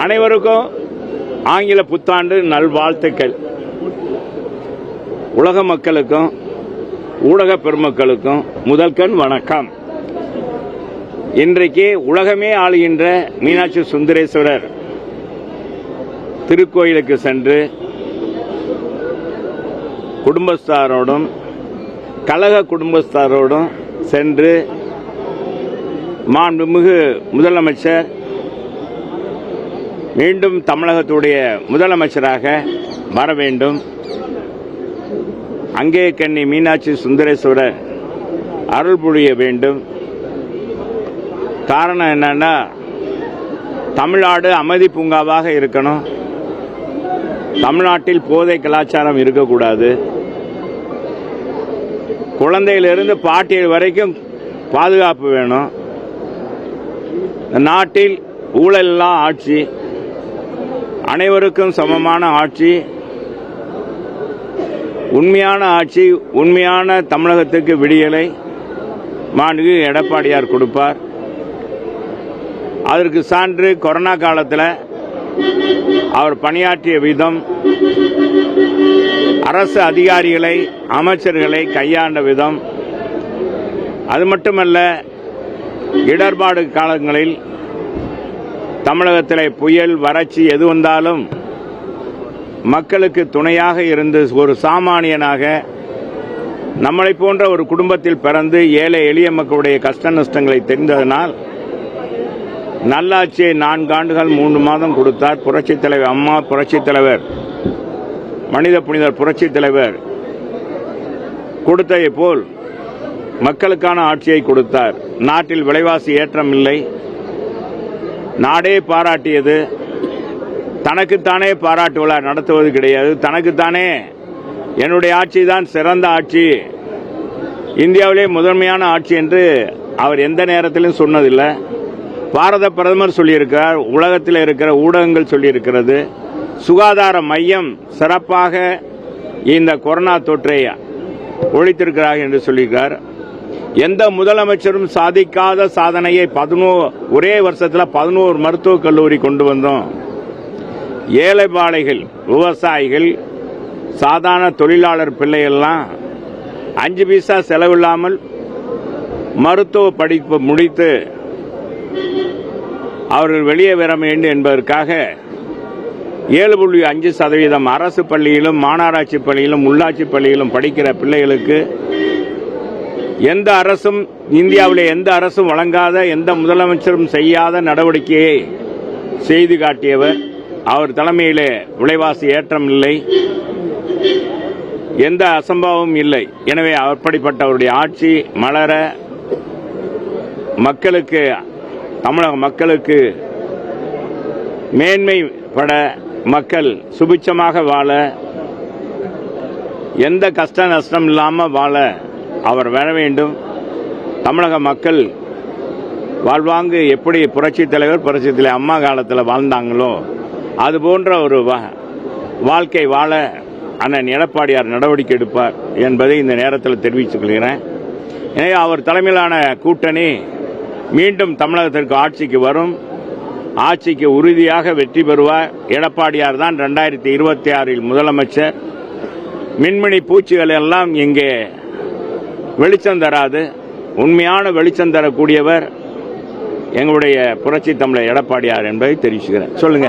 அனைவருக்கும் ஆங்கில புத்தாண்டு நல்வாழ்த்துக்கள். உலக மக்களுக்கும் ஊடக பெருமக்களுக்கும் முதல்கண் வணக்கம். இன்றைக்கு உலகமே ஆளுகின்ற மீனாட்சி சுந்தரேஸ்வரர் திருக்கோயிலுக்கு சென்று குடும்பஸ்தாரோடும் கழக குடும்பஸ்தாரோடும் சென்று மாண்புமிகு முதலமைச்சர் மீண்டும் தமிழகத்துடைய முதலமைச்சராக வர வேண்டும், அங்கே கன்னி மீனாட்சி சுந்தரேஸ்வரர் அருள் புரிய வேண்டும். காரணம் என்னன்னா, தமிழ்நாடு அமைதி பூங்காவாக இருக்கணும், தமிழ்நாட்டில் போதை கலாச்சாரம் இருக்கக்கூடாது, குழந்தையிலிருந்து பாட்டியல் வரைக்கும் பாதுகாப்பு வேணும், நாட்டில் ஊழலில்லா ஆட்சி, அனைவருக்கும் சமமான ஆட்சி, உண்மையான ஆட்சி, உண்மையான தமிழகத்துக்கு விடியலை மாண்புமிகு எடப்பாடியார் கொடுப்பார். அதற்கு சான்று கொரோனா காலத்தில் அவர் பணியாற்றிய விதம், அரசு அதிகாரிகளை அமைச்சர்களை கையாண்ட விதம், அது மட்டுமல்ல இடர்பாடு காலங்களில் தமிழகத்தில் புயல் வறட்சி எது வந்தாலும் மக்களுக்கு துணையாக இருந்து ஒரு சாமானியனாக நம்மளை போன்ற ஒரு குடும்பத்தில் பிறந்து ஏழை எளிய மக்களுடைய கஷ்ட நஷ்டங்களை தெரிந்ததனால் நல்லாட்சியை 4 ஆண்டுகள் 3 மாதம் கொடுத்தார். புரட்சித் தலைவர் அம்மா, புரட்சித் தலைவர் மனித புனிதர் புரட்சித் தலைவர் கொடுத்ததை போல் மக்களுக்கான ஆட்சியை கொடுத்தார். நாட்டில் விலைவாசி ஏற்றம் இல்லை, நாடே பாராட்டியது. தனக்குத்தானே பாராட்டு விழா நடத்துவது கிடையாது, தனக்குத்தானே என்னுடைய ஆட்சி தான் சிறந்த ஆட்சி, இந்தியாவிலே முதன்மையான ஆட்சி என்று அவர் எந்த நேரத்திலும் சொன்னதில்லை. பாரத பிரதமர் சொல்லியிருக்கிறார், உலகத்தில் இருக்கிற ஊடகங்கள் சொல்லியிருக்கிறது, சுகாதார மையம் சிறப்பாக இந்த கொரோனா தொற்றை ஒழித்திருக்கிறார் என்று சொல்லியிருக்கிறார். எந்த முதலமைச்சரும் சாதிக்காத சாதனையை ஒரே வருஷத்தில் 11 மருத்துவக் கல்லூரி கொண்டு வந்தோம். ஏழை பாளைகள், விவசாயிகள், சாதாரண தொழிலாளர் பிள்ளைகள்லாம் 5 பைசா செலவில்லாமல் மருத்துவ படிப்பு முடித்து அவர்கள் வெளியே வர வேண்டும் என்பதற்காக 7.5% அரசு பள்ளியிலும் மாநகராட்சி பள்ளியிலும் உள்ளாட்சி பள்ளியிலும் படிக்கிற பிள்ளைகளுக்கு எந்த அரசும், இந்தியாவிலே எந்த அரசும் வழங்காத, எந்த முதலமைச்சரும் செய்யாத நடவடிக்கையை செய்து காட்டியவர். அவர் தலைமையிலே விலைவாசி ஏற்றம் இல்லை, எந்த அசம்பாவமும் இல்லை. எனவே அப்படிப்பட்டவருடைய ஆட்சி மலர, மக்களுக்கு, தமிழக மக்களுக்கு மேன்மைப்பட, மக்கள் சுபிட்சமாக வாழ, எந்த கஷ்ட நஷ்டம் இல்லாமல் வாழ அவர் வர வேண்டும். தமிழக மக்கள் வாழ்வாங்கு எப்படி புரட்சித் தலைவர் அம்மா காலத்தில் வாழ்ந்தாங்களோ அது போன்ற ஒரு வாழ்க்கை வாழ அண்ணன் எடப்பாடியார் நடவடிக்கை எடுப்பார் என்பதை இந்த நேரத்தில் தெரிவித்துக் கொள்கிறேன். எனவே அவர் தலைமையிலான கூட்டணி மீண்டும் தமிழகத்திற்கு ஆட்சிக்கு வரும், ஆட்சிக்கு உறுதியாக வெற்றி பெறுவார். எடப்பாடியார் தான் 2026 முதலமைச்சர். மின்மினி பூச்சிகள் எல்லாம் இங்கே வெளிச்சம் தராது, உண்மையான வெளிச்சம் தரக்கூடியவர் எங்களுடைய புரட்சி தமிழர் எடப்பாடியார் என்பதை தெரிவிச்சுக்கிறேன். சொல்லுங்க.